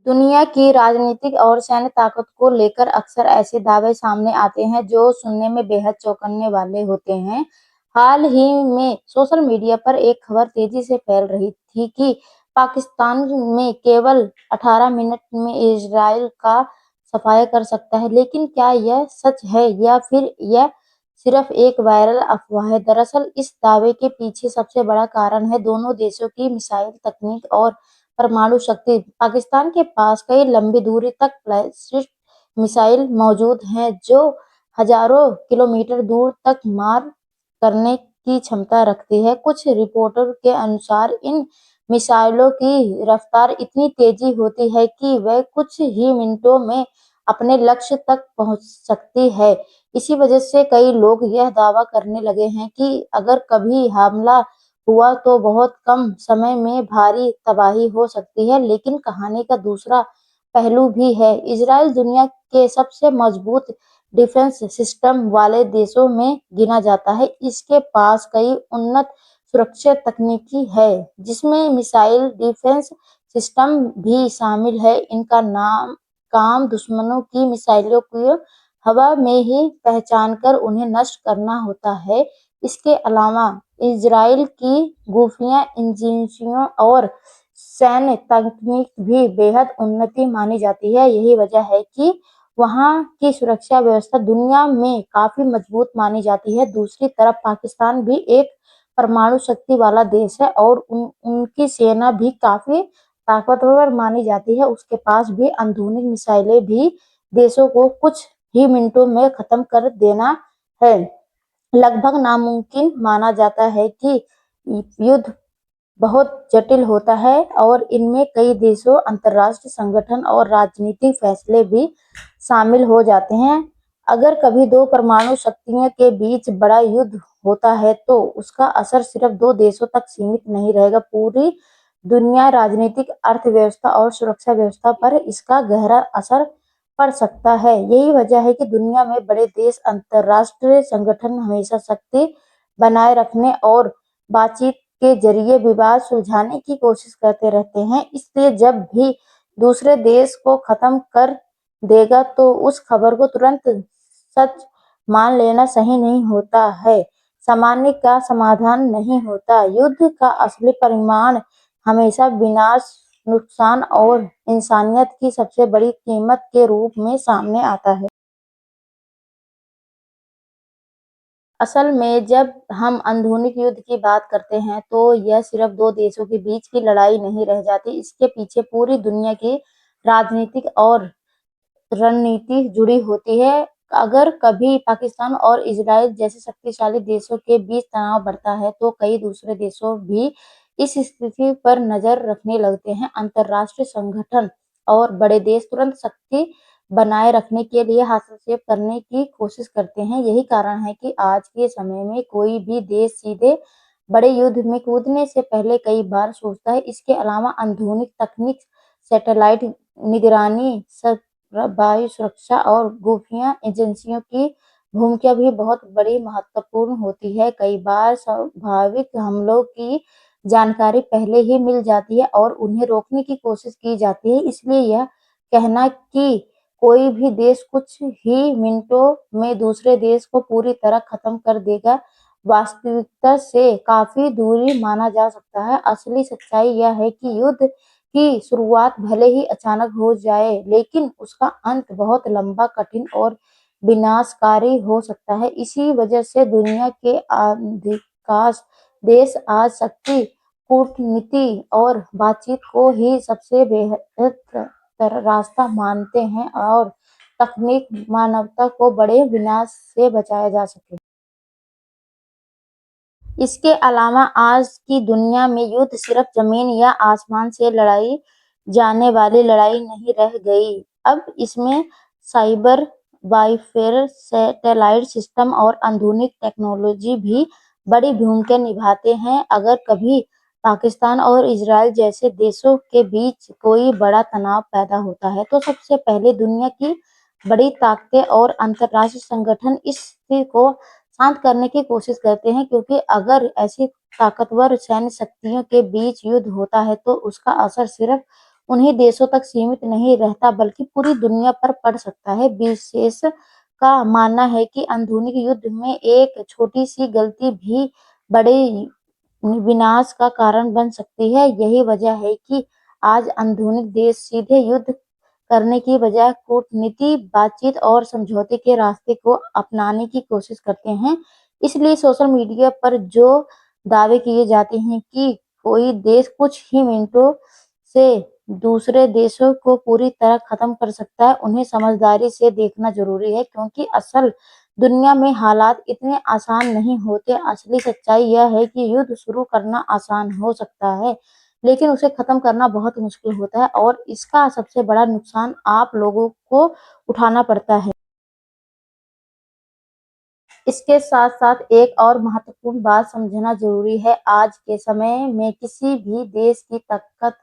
दुनिया की राजनीतिक और सैन्य ताकत को लेकर अक्सर ऐसे दावे सामने आते हैं जो सुनने में बेहद चौंकाने वाले होते हैं। हाल ही में सोशल मीडिया पर एक खबर तेजी से फैल रही थी कि पाकिस्तान में केवल 18 मिनट में इजरायल का सफाया कर सकता है। लेकिन क्या यह सच है या फिर यह सिर्फ एक वायरल अफवाह है? दरअसल इस दावे के पीछे सबसे बड़ा कारण है दोनों देशों की मिसाइल तकनीक और परमाणु शक्ति। पाकिस्तान के पास कई लंबी दूरी तक बैलिस्टिक मिसाइल मौजूद हैं जो हजारों किलोमीटर दूर तक मार करने की क्षमता रखती है। कुछ रिपोर्टों के अनुसार इन मिसाइलों की रफ्तार इतनी तेजी होती है कि वे कुछ ही मिनटों में अपने लक्ष्य तक पहुंच सकती है। इसी वजह से कई लोग यह दावा करने लगे हैं कि अगर कभी हमला हुआ तो बहुत कम समय में भारी तबाही हो सकती है। लेकिन कहानी का दूसरा पहलू भी है। इजरायल दुनिया के सबसे मजबूत डिफेंस सिस्टम वाले देशों में गिना जाता है। इसके पास कई उन्नत सुरक्षा तकनीकी है जिसमें मिसाइल डिफेंस सिस्टम भी शामिल है। इनका नाम काम दुश्मनों की मिसाइलों को हवा में ही पहचानकर उन्हें नष्ट करना होता है। इसके अलावा इजराइल की खुफिया एजेंसियों और सैन्य तकनीक भी बेहद उन्नति मानी जाती है। यही वजह है कि वहाँ की सुरक्षा व्यवस्था दुनिया में काफी मजबूत मानी जाती है। दूसरी तरफ पाकिस्तान भी एक परमाणु शक्ति वाला देश है और उनकी सेना भी काफी ताकतवर मानी जाती है। उसके पास भी आधुनिक मिसाइलें भी देशों को कुछ ही मिनटों में खत्म कर देना है। लगभग नामुमकिन माना जाता है कि युद्ध बहुत जटिल होता है और इनमें कई देशों, अंतर्राष्ट्रीय संगठन और राजनीतिक फैसले भी शामिल हो जाते हैं। अगर कभी दो परमाणु शक्तियों के बीच बड़ा युद्ध होता है तो उसका असर सिर्फ दो देशों तक सीमित नहीं रहेगा। पूरी दुनिया, राजनीतिक, अर्थव्यवस्था और सुरक्षा व्यवस्था पर इसका गहरा असर पड़ सकता है। यही वजह है कि दुनिया में बड़े देश, अंतर्राष्ट्रीय संगठन हमेशा शक्ति बनाए रखने और बातचीत के जरिए विवाद सुलझाने की कोशिश करते रहते हैं। इसलिए जब भी दूसरे देश को खत्म कर देगा तो उस खबर को तुरंत सच मान लेना सही नहीं होता है। सामान्य का समाधान नहीं होता। युद्ध का असली परिमाण हमेशा विनाश, नुकसान और इंसानियत की सबसे बड़ी कीमत के रूप में सामने आता है। असल में जब हम आधुनिक युद्ध की बात करते हैं तो यह सिर्फ दो देशों के बीच की लड़ाई नहीं रह जाती। इसके पीछे पूरी दुनिया की राजनीतिक और रणनीति जुड़ी होती है। अगर कभी पाकिस्तान और इजराइल जैसे शक्तिशाली देशों के बीच तनाव बढ़ता है तो कई दूसरे देशों भी इस स्थिति पर नजर रखने लगते हैं। अंतर्राष्ट्रीय संगठन और बड़े देश तुरंत शक्ति बनाए रखने के लिए हस्तक्षेप करने की कोशिश करते हैं। यही कारण है कि आज के समय में कोई भी देश सीधे बड़े युद्ध में कूदने से पहले कई बार सोचता है। इसके अलावा आधुनिक तकनीक, सैटेलाइट निगरानी, वायु सुरक्षा और खुफिया एजेंसियों की भूमिका भी बहुत बड़ी महत्वपूर्ण होती है। कई बार स्वाभाविक हमलों की जानकारी पहले ही मिल जाती है और उन्हें रोकने की कोशिश की जाती है। इसलिए यह कहना कि कोई भी देश कुछ ही मिनटों में दूसरे देश को पूरी तरह खत्म कर देगा, वास्तविकता से काफी दूरी माना जा सकता है। असली सच्चाई यह है कि युद्ध की शुरुआत भले ही अचानक हो जाए, लेकिन उसका अंत बहुत लंबा, कठिन और विनाशकारी हो सकता है। इसी वजह से दुनिया के अधिकांश देश आज शक्ति, कूटनीति और बातचीत को ही सबसे बेहतर रास्ता मानते हैं और तकनीक मानवता को बड़े विनाश से बचाया जा सके। इसके अलावा आज की दुनिया में युद्ध सिर्फ जमीन या आसमान से लड़ाई जाने वाली लड़ाई नहीं रह गई। अब इसमें साइबर वारफेयर, सैटेलाइट सिस्टम और आधुनिक टेक्नोलॉजी भी बड़ी भूमिका निभाते हैं। अगर कभी पाकिस्तान और इजराइल जैसे देशों के बीच कोई बड़ा तनाव पैदा होता है तो सबसे पहले दुनिया की बड़ी ताकतें और अंतर्राष्ट्रीय संगठन इस स्थिति को शांत करने की कोशिश करते हैं, क्योंकि अगर ऐसी ताकतवर सैन्य शक्तियों के बीच युद्ध होता है तो उसका असर सिर्फ उन्हीं देशों तक सीमित नहीं रहता बल्कि पूरी दुनिया पर पड़ सकता है। विशेष का मानना है कि आधुनिक युद्ध में एक छोटी सी गलती भी बड़े विनाश का कारण बन सकती है। यही वजह है कि आज आधुनिक देश सीधे युद्ध करने की बजाय कूटनीति, बातचीत और समझौते के रास्ते को अपनाने की कोशिश करते हैं। इसलिए सोशल मीडिया पर जो दावे किए जाते हैं कि कोई देश कुछ ही मिनटों से दूसरे देशों को पूरी तरह खत्म कर सकता है, उन्हें समझदारी से देखना जरूरी है, क्योंकि असल दुनिया में हालात इतने आसान नहीं होते। असली सच्चाई यह है कि युद्ध शुरू करना आसान हो सकता है, लेकिन उसे खत्म करना बहुत मुश्किल होता है और इसका सबसे बड़ा नुकसान आप लोगों को उठाना पड़ता है। इसके साथ-साथ एक और महत्वपूर्ण बात समझना ज़रूरी है। आज के समय में किसी भी देश की ताकत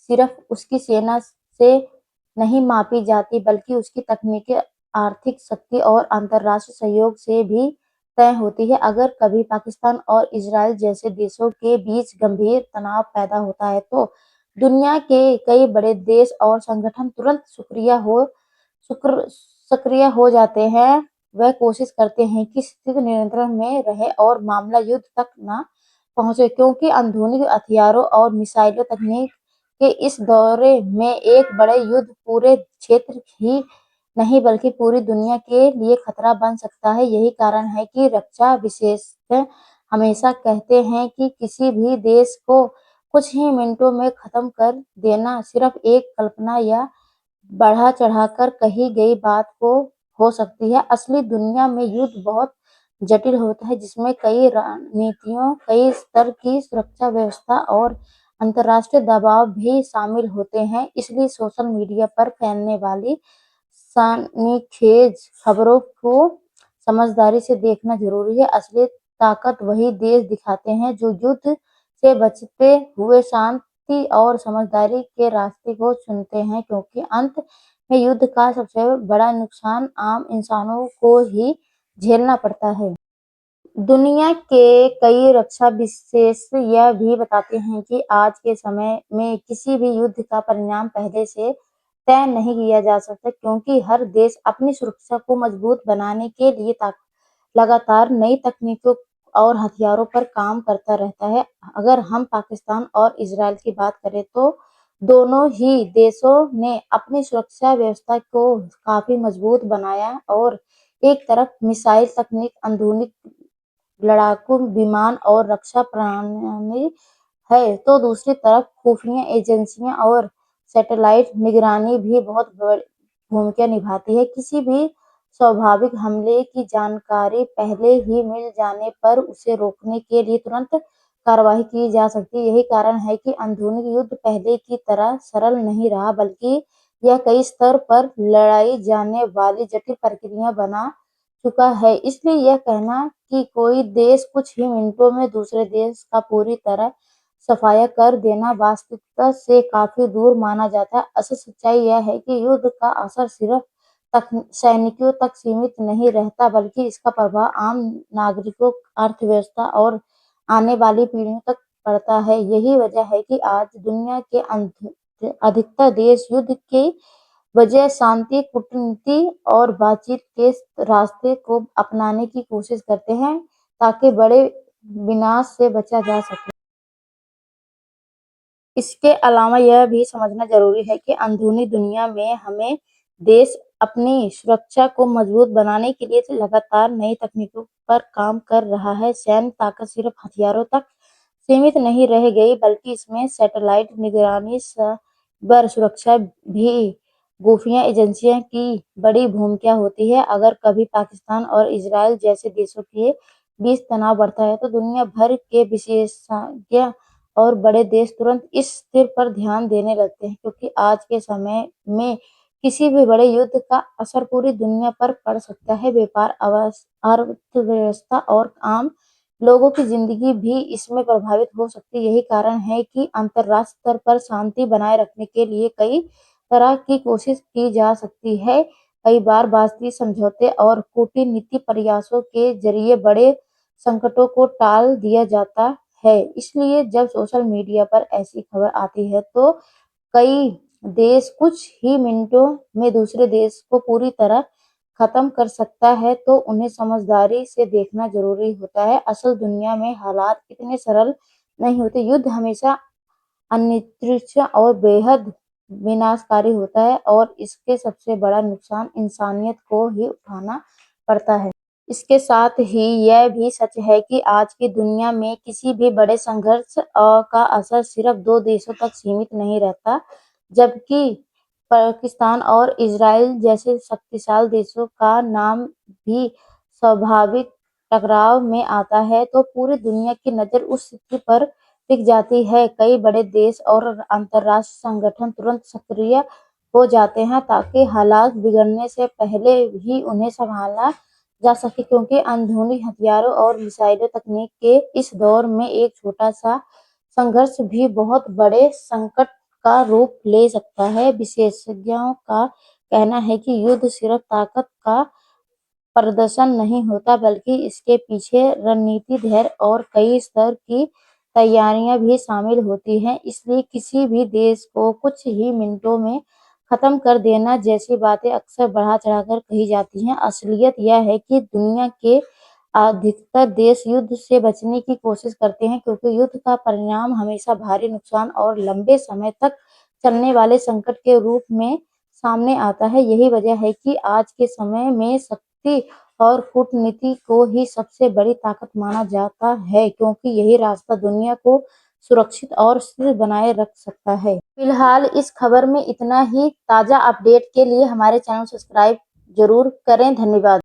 सिर्फ उसकी सेना से नहीं मापी जाती, बल्कि उसकी तकनीकी, आर्थिक शक्ति और अंतर्राष्ट्रीय सहयोग से भी तय होती है। अगर कभी पाकिस्तान और इज़राइल जैसे देशों के बीच गंभीर तनाव पैदा होता है, तो दुनिया के कई बड़े देश और संगठन तुरंत सक्रिय हो जाते हैं। वह कोशिश करते हैं कि स्थिति नियंत्रण में रहे और मामला युद्ध तक न पहुंचे, क्योंकि आधुनिक हथियारों और मिसाइलों तकनीक के इस दौरे में एक बड़े युद्ध पूरे क्षेत्र ही नहीं बल्कि पूरी दुनिया के लिए खतरा बन सकता है। यही कारण है कि रक्षा विशेषज्ञ हमेशा कहते हैं कि किसी भी देश को कुछ ही मिनटों में खत्म कर देना सिर्फ एक कल्पना या बढ़ा-चढ़ाकर कही गई बात को हो सकती है। असली दुनिया में युद्ध बहुत जटिल होता है, जिसमें कई रणनीतियों, कई स्तर की सुरक्षा व्यवस्था और अंतर्राष्ट्रीय दबाव भी शामिल होते हैं। इसलिए सोशल मीडिया पर फैलने वाली सनसनीखेज खबरों को समझदारी से देखना जरूरी है। असली ताकत वही देश दिखाते हैं जो युद्ध से बचते हुए शांति और समझदारी के रास्ते को चुनते हैं, क्योंकि अंत में युद्ध का सबसे बड़ा नुकसान आम इंसानों को ही झेलना पड़ता है। दुनिया के कई रक्षा विशेषज्ञ यह भी बताते हैं कि आज के समय में किसी भी युद्ध का परिणाम पहले से तय नहीं किया जा सकता, क्योंकि हर देश अपनी सुरक्षा को मजबूत बनाने के लिए लगातार नई तकनीकों और हथियारों पर काम करता रहता है। अगर हम पाकिस्तान और इजराइल की बात करें, तो दोनों ही देशों ने अपनी सुरक्षा व्यवस्था को काफी मजबूत बनाया और एक तरफ मिसाइल तकनीक, आधुनिक लड़ाकू विमान और रक्षा प्रणाली है, तो दूसरी तरफ खुफिया एजेंसियां और सैटेलाइट निगरानी भी बहुत बड़ी भूमिका निभाती है। किसी भी स्वाभाविक हमले की जानकारी पहले ही मिल जाने पर उसे रोकने के लिए तुरंत कार्रवाई की जा सकती है। यही कारण है कि आधुनिक युद्ध पहले की तरह सरल नहीं रहा, बल्कि यह कई स्तर पर लड़ाई जाने वाली जटिल प्रक्रिया बना चुका है। इसलिए यह कहना कि कोई देश कुछ ही मिनटों में दूसरे देश का पूरी तरह सफाया कर देना वास्तविकता से काफी दूर माना जाता है। असल सच्चाई यह है कि युद्ध का असर सिर्फ सैनिकों तक सीमित नहीं रहता, बल्कि इसका प्रभाव आम नागरिकों, अर्थव्यवस्था और आने वाली पीढ़ियों तक पड़ता है। यही वजह है कि आज दुनिया के अधिकतर देश युद्ध के बजाय शांति, कूटनीति और बातचीत के रास्ते को अपनाने की कोशिश करते हैं, ताकि बड़े विनाश से बचा जा सके। इसके अलावा यह भी समझना जरूरी है कि आधुनिक दुनिया में हमें देश अपनी सुरक्षा को मजबूत बनाने के लिए लगातार नई तकनीकों पर काम कर रहा है। सैन्य ताकत सिर्फ हथियारों तक सीमित नहीं रह गई, बल्कि इसमें सैटेलाइट निगरानी, साइबर सुरक्षा भी खुफिया एजेंसियों की बड़ी भूमिका होती है। अगर कभी पाकिस्तान और इजराइल जैसे देशों के बीच तनाव बढ़ता है, तो दुनिया भर के विशेषज्ञ और बड़े देश तुरंत इस स्थिति पर ध्यान देने लगते हैं, क्योंकि आज के समय में किसी भी बड़े युद्ध का असर पूरी दुनिया पर पड़ सकता है। व्यापार, अर्थव्यवस्था और आम लोगों की जिंदगी भी इसमें प्रभावित हो सकती है। यही कारण है कि अंतर्राष्ट्रीय स्तर पर शांति बनाए रखने के लिए कई तरह की कोशिश की जा सकती है। कई बार बातचीत, समझौते और कूटनीतिक प्रयासों के जरिए बड़े संकटों को टाल दिया जाता है। इसलिए जब सोशल मीडिया पर ऐसी खबर आती है, तो कई देश कुछ ही मिनटों में दूसरे देश को पूरी तरह खत्म कर सकता है, तो उन्हें समझदारी से देखना जरूरी होता है। असल दुनिया में हालात इतने सरल नहीं होते। युद्ध हमेशा अनिश्चित और बेहद विनाशकारी होता है और इसके सबसे बड़ा नुकसान इंसानियत को ही उठाना पड़ता है। इसके साथ ही यह भी सच है कि आज की दुनिया में किसी भी बड़े संघर्ष का असर सिर्फ दो देशों तक सीमित नहीं रहता। जबकि पाकिस्तान और इजराइल जैसे शक्तिशाली देशों का नाम भी स्वाभाविक टकराव में आता है, तो पूरी दुनिया की नज़र उस स्थिति पर टिक जाती है। कई बड़े देश और अंतर्राष्ट्रीय संगठन तुरंत सक्रिय हो जाते हैं ताकि हालात बिगड़ने से पहले ही उन्हें संभाला जा सके, क्योंकि आधुनिक हथियारों और मिसाइल तकनीक के इस दौर में एक छोटा सा संघर्ष भी बहुत बड़े संकट का रूप ले सकता है। विशेषज्ञों का कहना है कि युद्ध सिर्फ ताकत का प्रदर्शन नहीं होता, बल्कि इसके पीछे रणनीति, धैर्य और कई स्तर की तैयारियां भी शामिल होती हैं। इसलिए किसी भी देश को कुछ ही मिनटों में खत्म कर देना जैसी बातें अक्सर बढ़ा चढ़ाकर कही जाती हैं। असलियत यह है कि दुनिया के अधिकतर देश युद्ध से बचने की कोशिश करते हैं, क्योंकि युद्ध का परिणाम हमेशा भारी नुकसान और लंबे समय तक चलने वाले संकट के रूप में सामने आता है। यही वजह है कि आज के समय में शक्ति और कूटनीति को ही सबसे बड़ी ताकत माना जाता है, क्योंकि यही रास्ता दुनिया को सुरक्षित और स्थिर बनाए रख सकता है। फिलहाल इस खबर में इतना ही। ताज़ा अपडेट के लिए हमारे चैनल सब्सक्राइब जरूर करें। धन्यवाद।